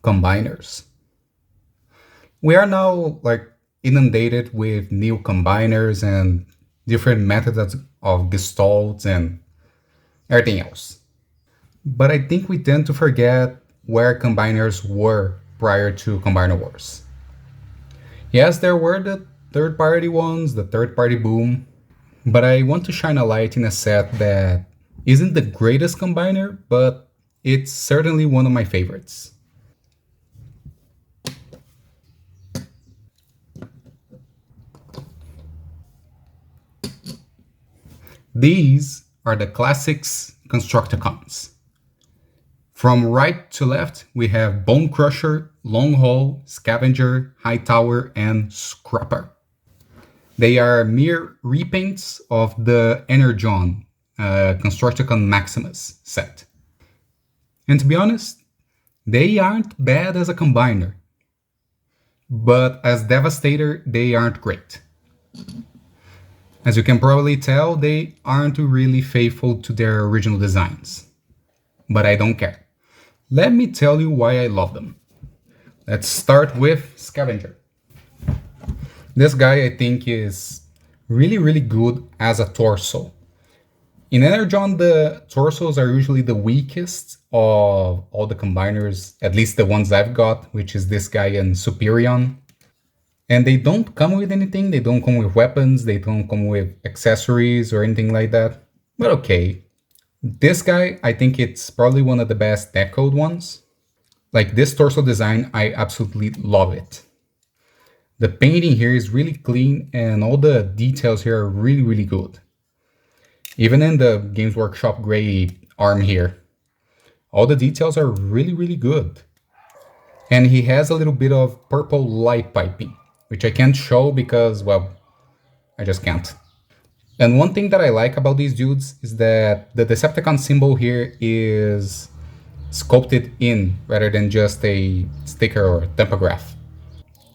combiners. We are now inundated with new combiners and different methods of gestalts and everything else. But I think we tend to forget where combiners were prior to Combiner Wars. Yes, there were the third-party ones, the third-party boom, but I want to shine a light in a set that isn't the greatest combiner, but it's certainly one of my favorites. These are the classics Constructicons. From right to left, we have Bone Crusher, Long Haul, Scavenger, Hightower, and Scrapper. They are mere repaints of the Energon Constructicon Maximus set. And to be honest, they aren't bad as a combiner, but as Devastator, they aren't great. As you can probably tell, they aren't really faithful to their original designs. But I don't care. Let me tell you why I love them. Let's start with Scavenger. This guy I think is really good as a torso. In Energon, the torsos are usually the weakest of all the combiners, at least the ones I've got, which is this guy and Superion. And they don't come with anything, they don't come with weapons, they don't come with accessories or anything like that. But okay. This guy, I think it's probably one of the best deckcode ones. Like this torso design, I absolutely love it. The painting here is really clean and all the details here are really good. Even in the Games Workshop gray arm here, all the details are really good. And he has a little bit of purple light piping, which I can't show because, well, I just can't. And one thing that I like about these dudes is that the Decepticon symbol here is sculpted in rather than just a sticker or a typograph.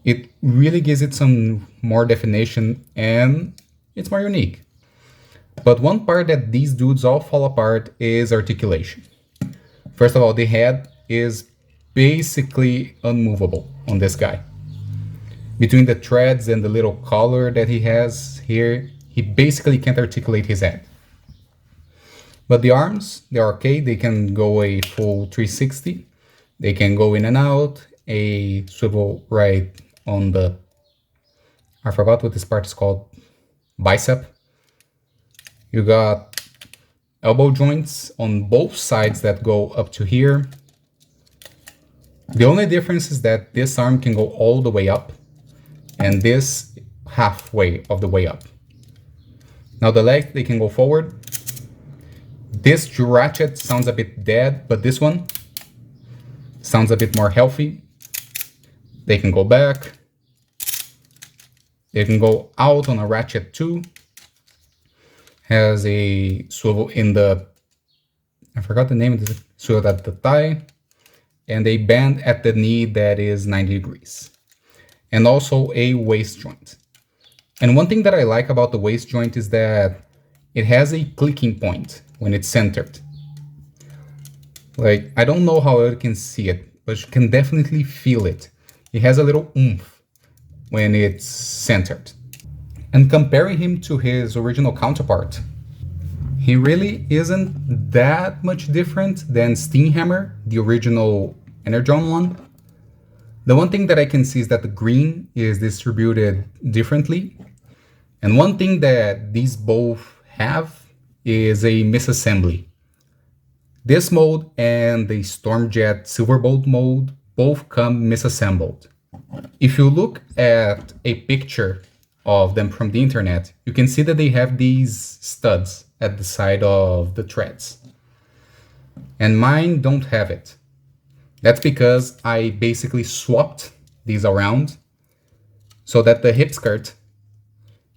It really gives it some more definition and it's more unique. But one part that these dudes all fall apart is articulation. First of all, the head is basically unmovable on this guy. Between the threads and the little collar that he has here, he basically can't articulate his head. But the arms, they're okay. They can go a full 360. They can go in and out. A swivel right on the, I forgot what this part is called, bicep. You got elbow joints on both sides that go up to here. The only difference is that this arm can go all the way up and this halfway of the way up. Now the legs, they can go forward. This ratchet sounds a bit dead, but this one sounds a bit more healthy. They can go back. They can go out on a ratchet too. Has a swivel in the, I forgot the name of this, swivel at the thigh, and a band at the knee that is 90 degrees. And also a waist joint. And one thing that I like about the waist joint is that it has a clicking point when it's centered. Like, I don't know how you can see it, but you can definitely feel it. It has a little oomph when it's centered. And comparing him to his original counterpart, he really isn't that much different than Steamhammer, the original Energon one. The one thing that I can see is that the green is distributed differently. And one thing that these both have is a misassembly. This mode and the Stormjet Silverbolt mode both come misassembled. If you look at a picture of them from the internet, you can see that they have these studs at the side of the threads. And mine don't have it. That's because I basically swapped these around so that the hip skirt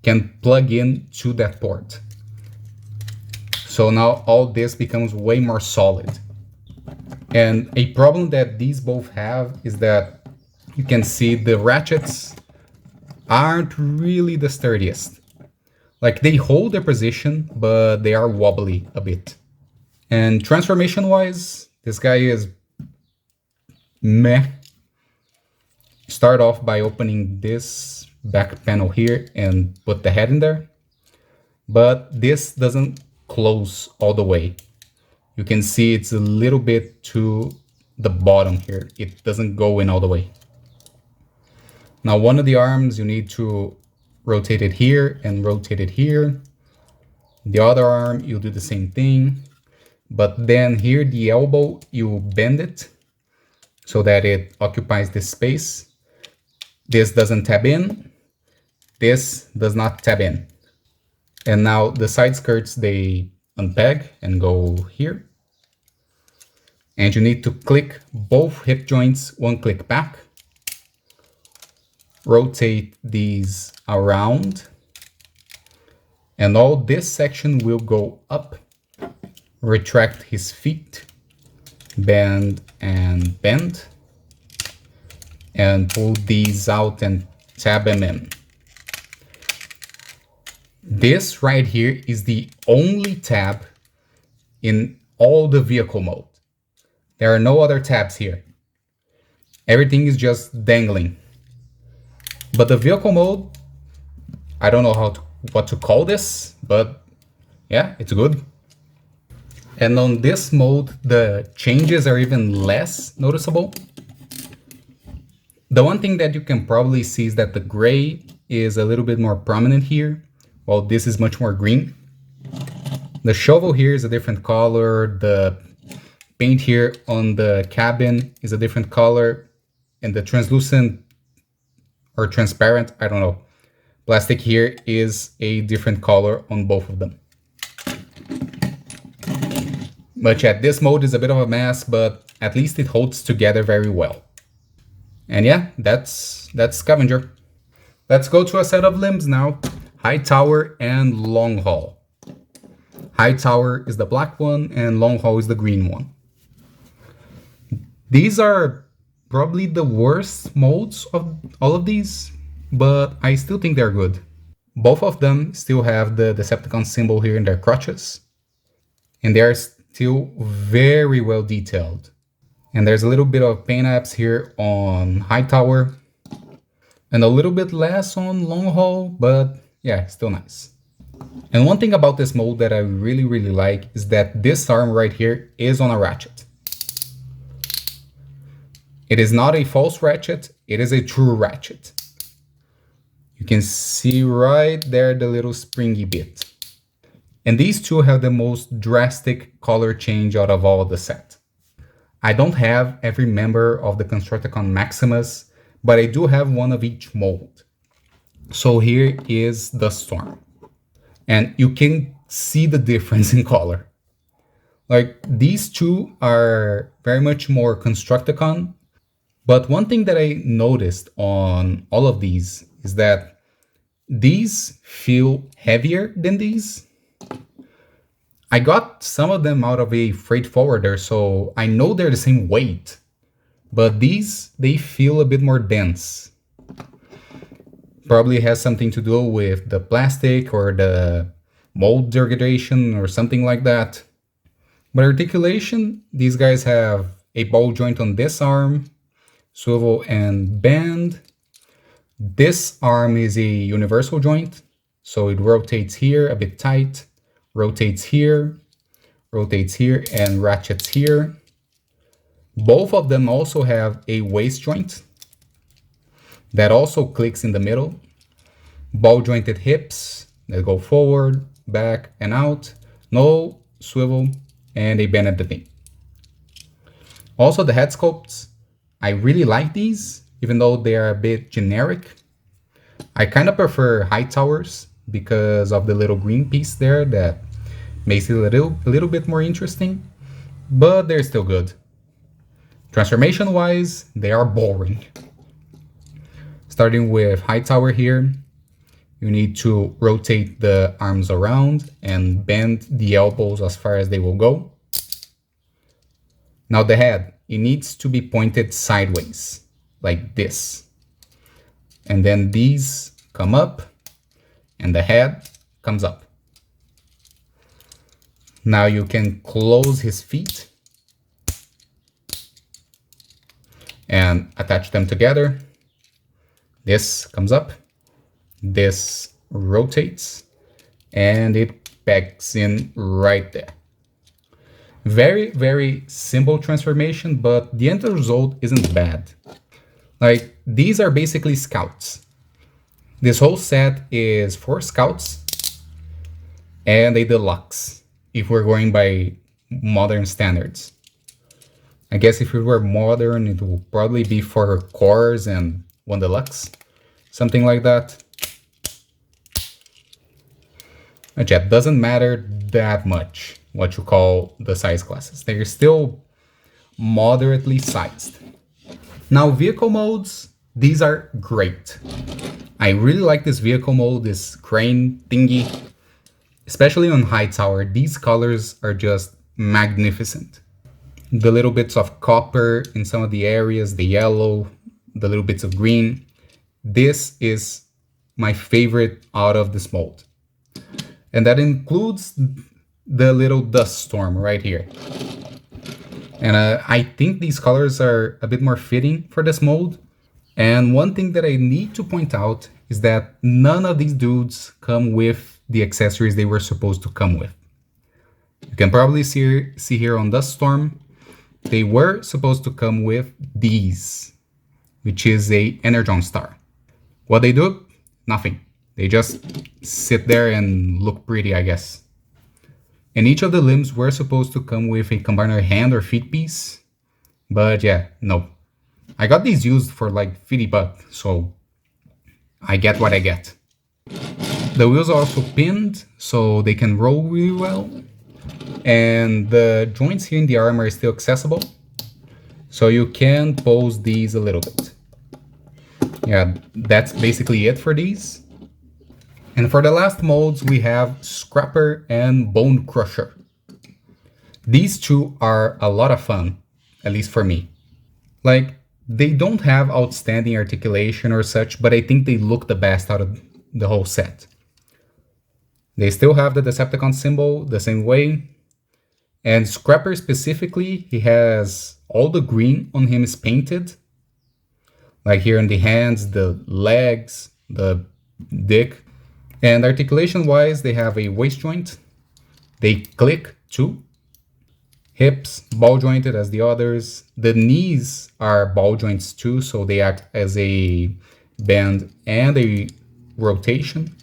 can plug in to that port. So now all this becomes way more solid. And a problem that these both have is that you can see the ratchets aren't really the sturdiest. Like, they hold their position, but they are wobbly a bit. And transformation wise, this guy is meh. Start off by opening this back panel here and put the head in there. But this doesn't close all the way. You can see it's a little bit to the bottom here. It doesn't go in all the way. Now, one of the arms, you need to rotate it here and rotate it here. The other arm, you do the same thing. But then here, the elbow, you bend it so that it occupies this space. This doesn't tab in. This does not tab in. And now the side skirts, they unpeg and go here. And you need to click both hip joints, one click back. Rotate these around. And all this section will go up. Retract his feet. Bend and bend. And pull these out and tab them in. This right here is the only tab in all the vehicle mode. There are no other tabs here. Everything is just dangling. But the vehicle mode, I don't know what to call this, but yeah, it's good. And on this mode, the changes are even less noticeable. The one thing that you can probably see is that the gray is a little bit more prominent here, while this is much more green. The shovel here is a different color. The paint here on the cabin is a different color. And the translucent or transparent, I don't know, plastic here is a different color on both of them. But yeah, this mode is a bit of a mess, but at least it holds together very well. And yeah, that's Scavenger. Let's go to a set of limbs now. High Tower and Long Haul. High Tower is the black one and Long Haul is the green one. These are probably the worst modes of all of these, but I still think they're good. Both of them still have the Decepticon symbol here in their crotches, and they are still very well detailed. And there's a little bit of paint apps here on High Tower, and a little bit less on Long Haul, but yeah, still nice. And one thing about this mode that I really like is that this arm right here is on a ratchet. It is not a false ratchet, it is a true ratchet. You can see right there the little springy bit. And these two have the most drastic color change out of all of the set. I don't have every member of the Constructicon Maximus, but I do have one of each mold. So here is the Storm. And you can see the difference in color. Like, these two are very much more Constructicon. But one thing that I noticed on all of these is that these feel heavier than these. I got some of them out of a freight forwarder, so I know they're the same weight. But these, they feel a bit more dense. Probably has something to do with the plastic or the mold degradation or something like that. But articulation, these guys have a ball joint on this arm, swivel and bend. This arm is a universal joint, so it rotates here a bit tight, rotates here, and ratchets here. Both of them also have a waist joint that also clicks in the middle. Ball jointed hips that go forward, back, and out. No swivel, and a bend at the knee. Also, the head sculpts, I really like these, even though they are a bit generic. I kind of prefer High Towers because of the little green piece there that makes it a little bit more interesting, but they're still good. Transformation-wise, they are boring. Starting with High Tower here, you need to rotate the arms around and bend the elbows as far as they will go. Now the head, it needs to be pointed sideways, like this. And then these come up, and the head comes up. Now you can close his feet and attach them together. This comes up, this rotates, and it pegs in right there. Very, very simple transformation, but the end result isn't bad. Like, these are basically scouts. This whole set is 4 scouts and a deluxe, if we're going by modern standards. I guess if it were modern, it would probably be 4 cores and 1 deluxe, something like that. But yeah, it doesn't matter that much what you call the size classes. They're still moderately sized. Now, vehicle modes, these are great. I really like this vehicle mode, this crane thingy, especially on high tower. These colors are just magnificent. The little bits of copper in some of the areas, the yellow, the little bits of green. This is my favorite out of this mold. And that includes the little dust storm right here. And I think these colors are a bit more fitting for this mold. And one thing that I need to point out is that none of these dudes come with the accessories they were supposed to come with. You can probably see here on Dust Storm, they were supposed to come with these, which is a Energon Star. What they do? Nothing. They just sit there and look pretty, I guess. And each of the limbs were supposed to come with a combiner hand or feet piece. But yeah, no. I got these used for like 50 bucks, so I get what I get. The wheels are also pinned, so they can roll really well. And the joints here in the armor are still accessible, so you can pose these a little bit. Yeah, that's basically it for these. And for the last modes, we have Scrapper and Bone Crusher. These two are a lot of fun, at least for me. Like, they don't have outstanding articulation or such, but I think they look the best out of the whole set. They still have the Decepticon symbol the same way. And Scrapper specifically, he has all the green on him is painted. Like here in the hands, the legs, the dick. And articulation-wise, they have a waist joint. They click too. Hips, ball jointed as the others. The knees are ball joints too, so they act as a bend and a rotation.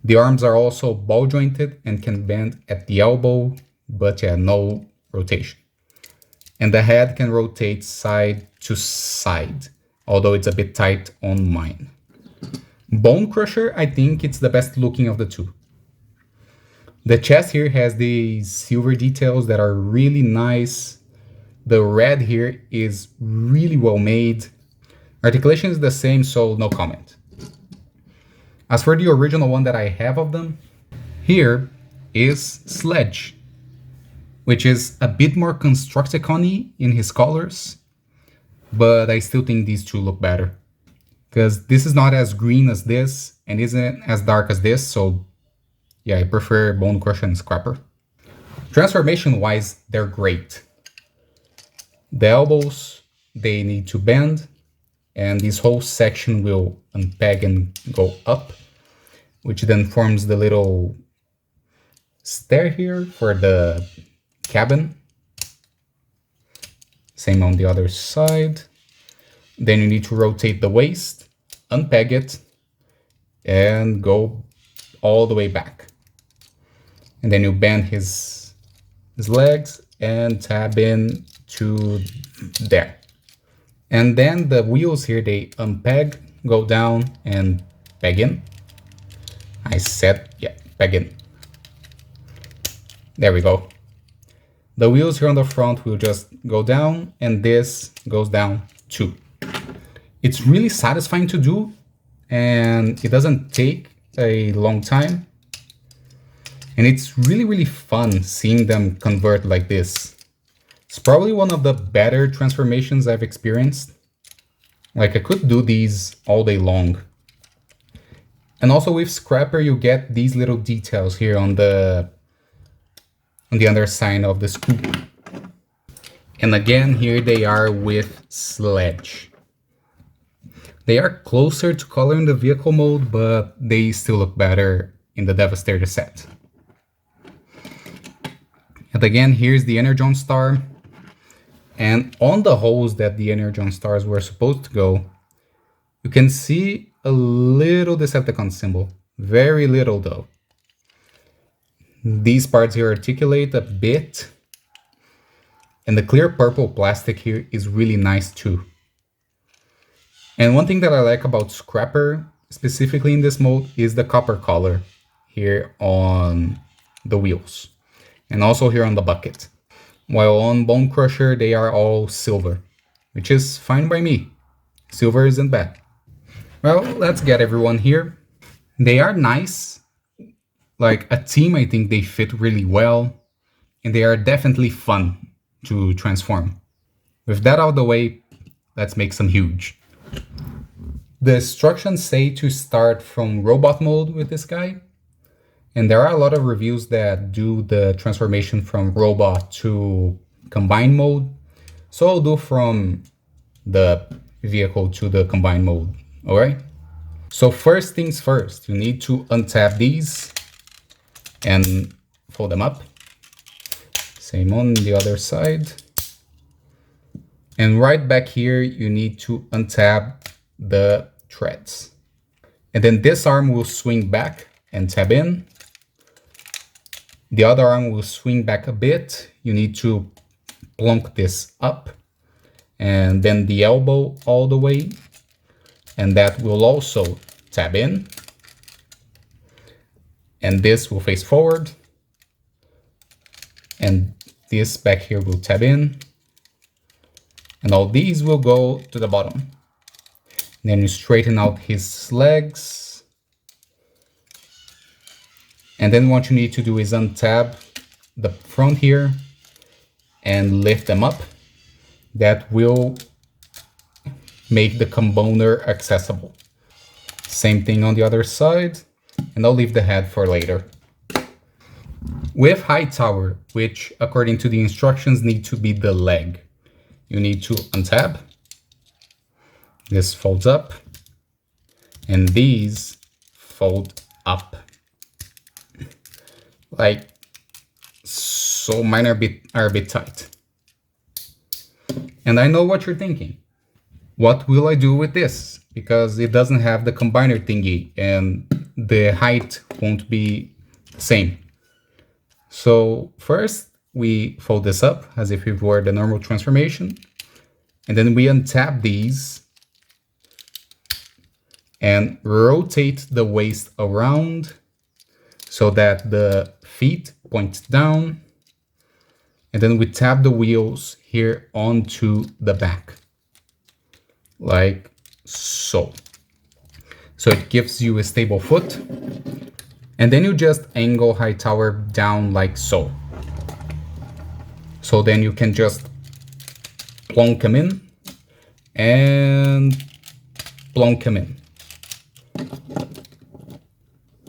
The arms are also ball jointed and can bend at the elbow, but yeah, no rotation. And the head can rotate side to side, although it's a bit tight on mine. Bone Crusher, I think it's the best looking of the two. The chest here has these silver details that are really nice. The red here is really well made. Articulation is the same, so no comment. As for the original one that I have of them, here is Sledge, which is a bit more Constructicon-y in his colors, but I still think these two look better. Because this is not as green as this, and isn't as dark as this, so yeah, I prefer Bone Crusher and Scrapper. Transformation-wise, they're great. The elbows, they need to bend, and this whole section will unpeg and go up, which then forms the little stair here for the cabin. Same on the other side. Then you need to rotate the waist, unpeg it, and go all the way back. And then you bend his legs and tab in to there. And then the wheels here, they unpeg, go down, and peg in. I said, yeah, peg in. There we go. The wheels here on the front will just go down, and this goes down too. It's really satisfying to do, and it doesn't take a long time. And it's really, really fun seeing them convert like this. It's probably one of the better transformations I've experienced. Like, I could do these all day long. And also with Scrapper, you get these little details here on the underside of the scoop. And again, here they are with Sledge. They are closer to color in the vehicle mode, but they still look better in the Devastator set. And again, here's the Energon Star. And on the holes that the Energon Stars were supposed to go, you can see a little Decepticon symbol. Very little though. These parts here articulate a bit. And the clear purple plastic here is really nice too. And one thing that I like about Scrapper, specifically in this mode, is the copper color here on the wheels. And also here on the bucket. While on Bone Crusher, they are all silver, which is fine by me. Silver isn't bad. Well, let's get everyone here. They are nice. Like a team, I think they fit really well. And they are definitely fun to transform. With that out of the way, let's make some huge. The instructions say to start from robot mode with this guy. And there are a lot of reviews that do the transformation from robot to combined mode. So I'll do from the vehicle to the combined mode, all right? So first things first, you need to untap these and fold them up. Same on the other side. And right back here, you need to untap the threads. And then this arm will swing back and tab in. The other arm will swing back a bit. You need to plonk this up and then the elbow all the way. And that will also tab in. And this will face forward. And this back here will tab in. And all these will go to the bottom. Then you straighten out his legs. And then what you need to do is untab the front here and lift them up. That will make the comboner accessible. Same thing on the other side. And I'll leave the head for later. With Hightower, which according to the instructions need to be the leg, you need to untab. This folds up. And these fold up. Like so, mine are a bit tight. And I know what you're thinking. What will I do with this? Because it doesn't have the combiner thingy and the height won't be the same. So first we fold this up as if it were the normal transformation. And then we untap these and rotate the waist around so that the feet point down. And then we tap the wheels here onto the back. Like so. So it gives you a stable foot. And then you just angle Hightower down like so. So then you can just plonk him in and plonk him in.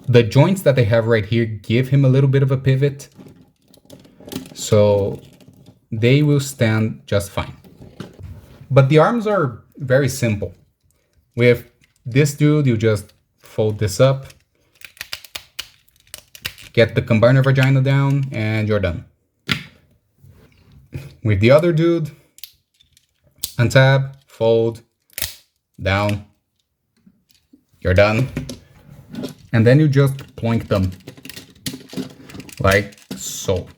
The joints that they have right here give him a little bit of a pivot. So they will stand just fine. But the arms are very simple. With this dude, you just fold this up, get the combiner vagina down, and you're done. With the other dude, untab, fold, down, you're done. And then you just plonk them like so.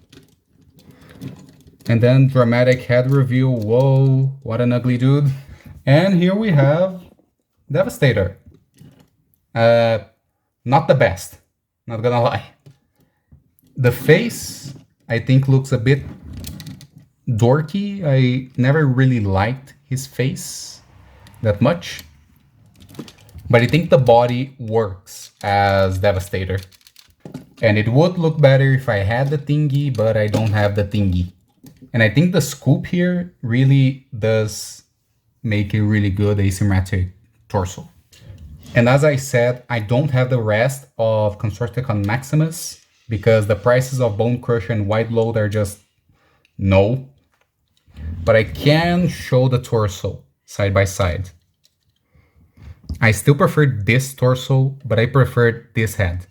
And then dramatic head reveal. Whoa, what an ugly dude. And here we have Devastator. Not the best, not gonna lie. The face, I think, looks a bit dorky. I never really liked his face that much. But I think the body works as Devastator. And it would look better if I had the thingy, but I don't have the thingy. And I think the scoop here really does make a really good asymmetric torso. And as I said, I don't have the rest of Constructicon Maximus because the prices of Bone Crusher and Wide Load are just no. But I can show the torso side by side. I still prefer this torso, but I prefer this head.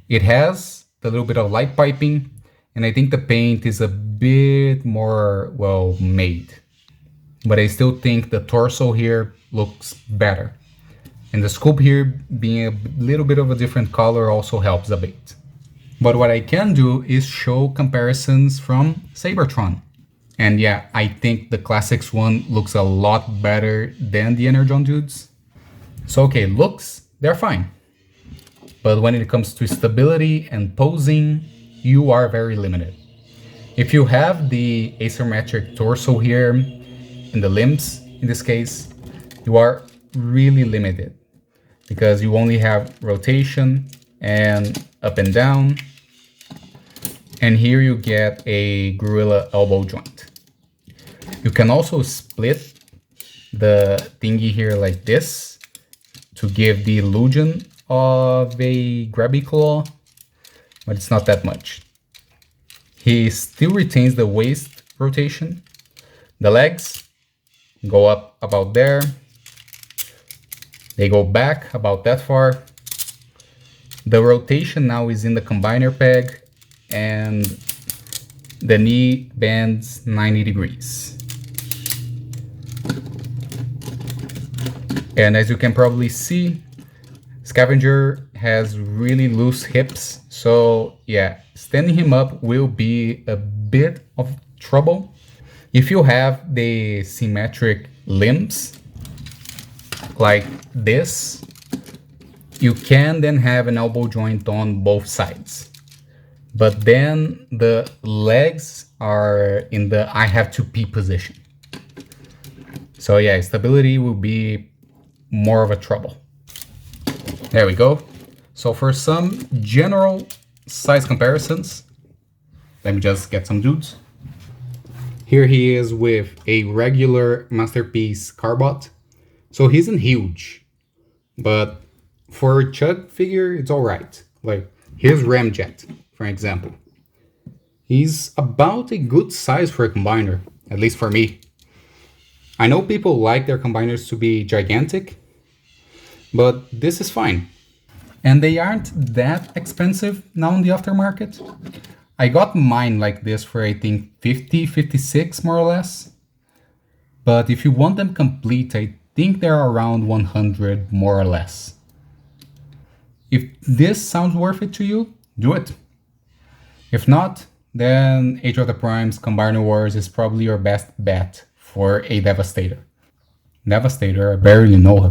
It has a little bit of light piping, and I think the paint is a bit more well made. But I still think the torso here looks better. And the scoop here being a little bit of a different color also helps a bit. But what I can do is show comparisons from Cybertron. And yeah, I think the Classics one looks a lot better than the Energon dudes. So okay, looks, they're fine. But when it comes to stability and posing, you are very limited. If you have the asymmetric torso here, in the limbs in this case, you are really limited because you only have rotation and up and down. And here you get a gorilla elbow joint. You can also split the thingy here like this to give the illusion of a grabby claw, but it's not that much. He still retains the waist rotation. The legs go up about there. They go back about that far. The rotation now is in the combiner peg, and the knee bends 90 degrees. And as you can probably see, Scavenger has really loose hips, so yeah, standing him up will be a bit of trouble. If you have the symmetric limbs, like this, you can then have an elbow joint on both sides. But then the legs are in the I have to pee position. So yeah, stability will be more of a trouble. There we go. So for some general size comparisons, let me just get some dudes. Here he is with a regular Masterpiece Carbot. So he isn't huge, but for a Chug figure, it's all right. Like here's Ramjet, for example. He's about a good size for a combiner, at least for me. I know people like their combiners to be gigantic, but this is fine. And they aren't that expensive now in the aftermarket. I got mine like this for I think 50, 56 more or less. But if you want them complete, I think they're around 100 more or less. If this sounds worth it to you, do it. If not, then Age of the Primes Combiner Wars is probably your best bet for a Devastator. Devastator, I barely know